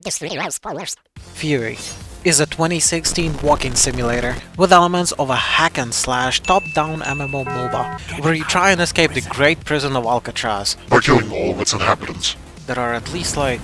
Furi is a 2016 walking simulator with elements of a hack and slash top-down MMO MOBA, where you try and escape the great prison of Alcatraz. By killing all of its inhabitants. There are at least like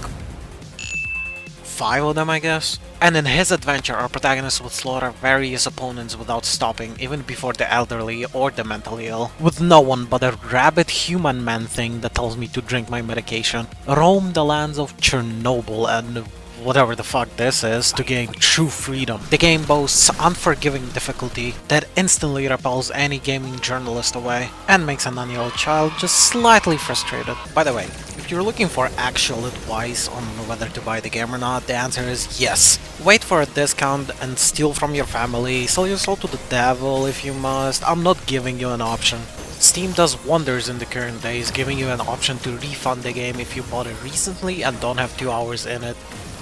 5 of them, I guess. And in his adventure, our protagonist would slaughter various opponents without stopping, even before the elderly or the mentally ill, with no one but a rabid human man thing that tells me to drink my medication, roam the lands of Chernobyl and whatever the fuck this is, to gain true freedom. The game boasts unforgiving difficulty that instantly repels any gaming journalist away, and makes a 9-year-old child just slightly frustrated. By the way, if you're looking for actual advice on whether to buy the game or not, the answer is yes. Wait for a discount and steal from your family, sell your soul to the devil if you must. I'm not giving you an option. Steam does wonders in the current days, giving you an option to refund the game if you bought it recently and don't have 2 hours in it,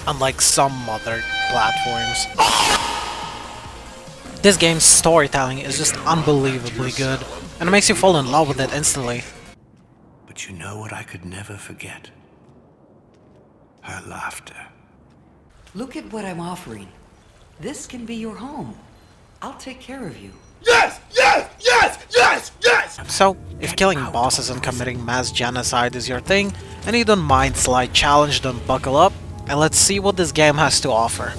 unlike some other platforms. This game's storytelling is just unbelievably good, and it makes you fall in love with it instantly. But you know what I could never forget? Her laughter. Look at what I'm offering. This can be your home. I'll take care of you. Yes! Yes! Yes! Yes! Yes! So, if killing bosses and committing mass genocide is your thing, and you don't mind slight challenge, then buckle up, and let's see what this game has to offer.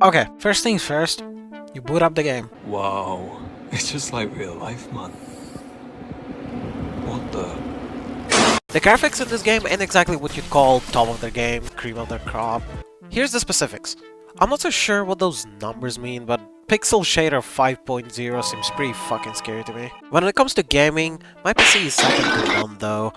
Okay, first things first, you boot up the game. Wow, it's just like real life, man. What the? The graphics in this game ain't exactly what you'd call top of the game, cream of the crop. Here's the specifics. I'm not so sure what those numbers mean, but Pixel Shader 5.0 seems pretty fucking scary to me. When it comes to gaming, my PC is second to none though,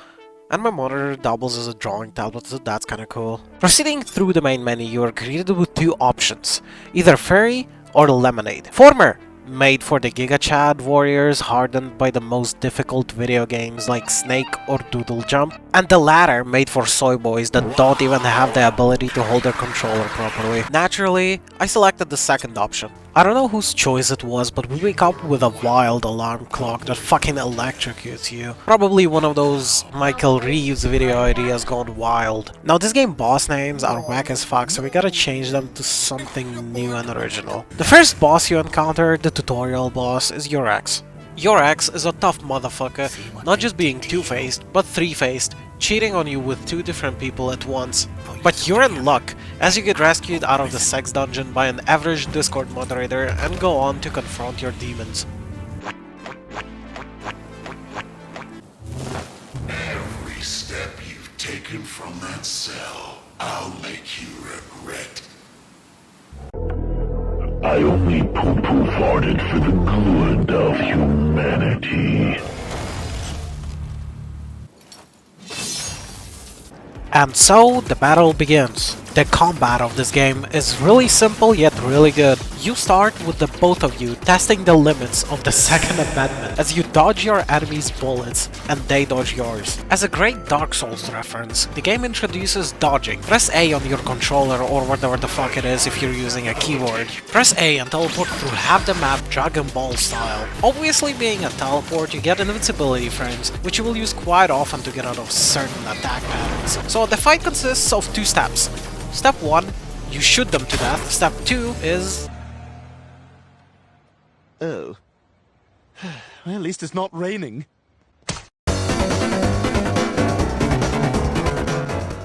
and my monitor doubles as a drawing tablet, so that's kinda cool. Proceeding through the main menu, you are greeted with 2 options, either Furi or Lemonade. Former, made for the Giga Chad warriors hardened by the most difficult video games like Snake or Doodle Jump, and the latter made for soy boys that don't even have the ability to hold their controller properly. Naturally, I selected the second option. I don't know whose choice it was, but we wake up with a wild alarm clock that fucking electrocutes you. Probably one of those Michael Reeves video ideas gone wild. Now this game boss names are whack as fuck, so we gotta change them to something new and original. The first boss you encounter, the tutorial boss, is your ex. Your ex is a tough motherfucker, not just being two-faced, but three-faced, cheating on you with 2 different people at once. But you're in luck, as you get rescued out of the sex dungeon by an average Discord moderator and go on to confront your demons. Every step you've taken from that cell, I'll make you regret. I only poo-poo farted for the good of humanity. And so, the battle begins. The combat of this game is really simple yet really good. You start with the both of you testing the limits of the Second Amendment as you dodge your enemy's bullets and they dodge yours. As a great Dark Souls reference, the game introduces dodging. Press A on your controller or whatever the fuck it is if you're using a keyboard. Press A and teleport through half the map Dragon Ball style. Obviously being a teleport, you get invincibility frames, which you will use quite often to get out of certain attack patterns. So the fight consists of 2 steps. Step 1, you shoot them to death. Step 2 is... Oh. Well, at least it's not raining.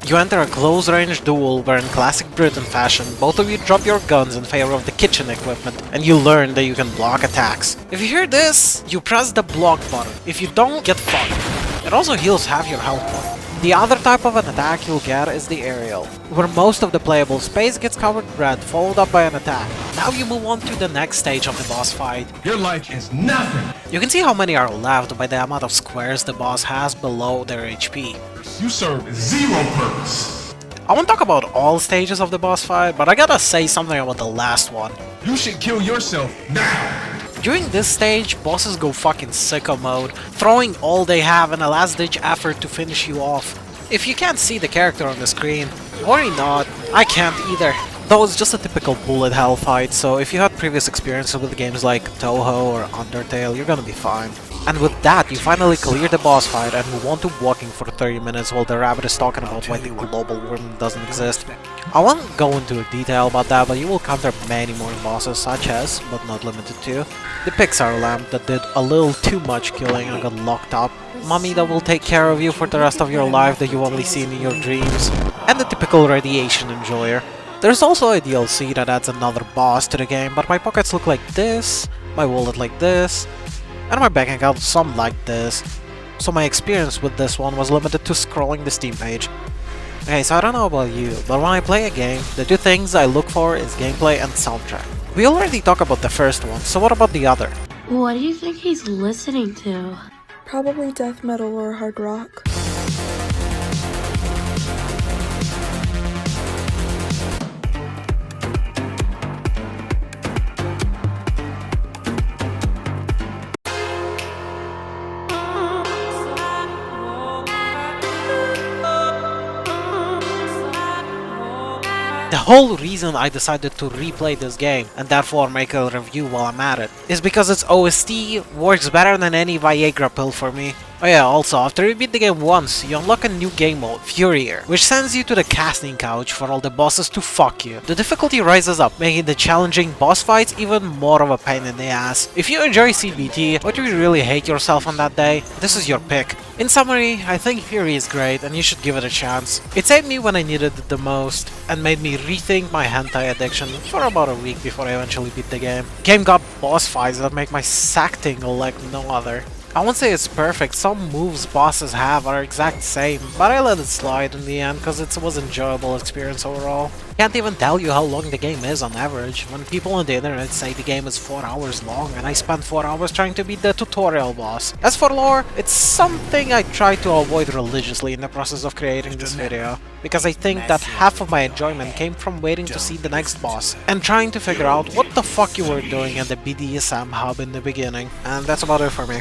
You enter a close-range duel where in classic Britain fashion, both of you drop your guns in favor of the kitchen equipment, and you learn that you can block attacks. If you hear this, you press the block button. If you don't, get fucked. It also heals half your health point. The other type of an attack you'll get is the aerial, where most of the playable space gets covered red, followed up by an attack. Now you move on to the next stage of the boss fight. Your life is nothing! You can see how many are left by the amount of squares the boss has below their HP. You serve zero purpose! I won't talk about all stages of the boss fight, but I gotta say something about the last one. You should kill yourself now! During this stage, bosses go fucking sicko mode, throwing all they have in a last-ditch effort to finish you off. If you can't see the character on the screen, worry not, I can't either. Though it's just a typical bullet hell fight, so if you had previous experiences with games like Toho or Undertale, you're gonna be fine. And with that, you finally clear the boss fight and move on to walking for 30 minutes while the rabbit is talking about why the global warming doesn't exist. I won't go into detail about that, but you will counter many more bosses such as, but not limited to, the Pixar lamp that did a little too much killing and got locked up, Mummy that will take care of you for the rest of your life that you only seen in your dreams, and the typical radiation enjoyer. There's also a DLC that adds another boss to the game, but my pockets look like this, my wallet like this, and my bank account some like this, so my experience with this one was limited to scrolling the Steam page. Okay, so I don't know about you, but when I play a game, the two things I look for is gameplay and soundtrack. We already talked about the first one, so what about the other? What do you think he's listening to? Probably death metal or hard rock. The whole reason I decided to replay this game, and therefore make a review while I'm at it, is because its OST works better than any Viagra pill for me. Oh yeah, also, after you beat the game once, you unlock a new game mode, Furi, which sends you to the casting couch for all the bosses to fuck you. The difficulty rises up, making the challenging boss fights even more of a pain in the ass. If you enjoy CBT, or do you really hate yourself on that day, this is your pick. In summary, I think Furi is great and you should give it a chance. It saved me when I needed it the most, and made me rethink my hentai addiction for about a week before I eventually beat the game. Game got boss fights that make my sack tingle like no other. I won't say it's perfect, some moves bosses have are exact same, but I let it slide in the end because it was an enjoyable experience overall. Can't even tell you how long the game is on average, when people on the internet say the game is 4 hours long and I spent 4 hours trying to beat the tutorial boss. As for lore, it's something I try to avoid religiously in the process of creating this video, because I think that half of my enjoyment came from waiting to see the next boss, and trying to figure out what the fuck you were doing at the BDSM hub in the beginning, and that's about it for me.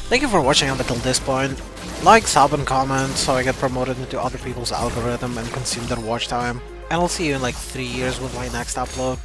Thank you for watching up until this point. Like, sub, and comment so I get promoted into other people's algorithm and consume their watch time. And I'll see you in like 3 years with my next upload.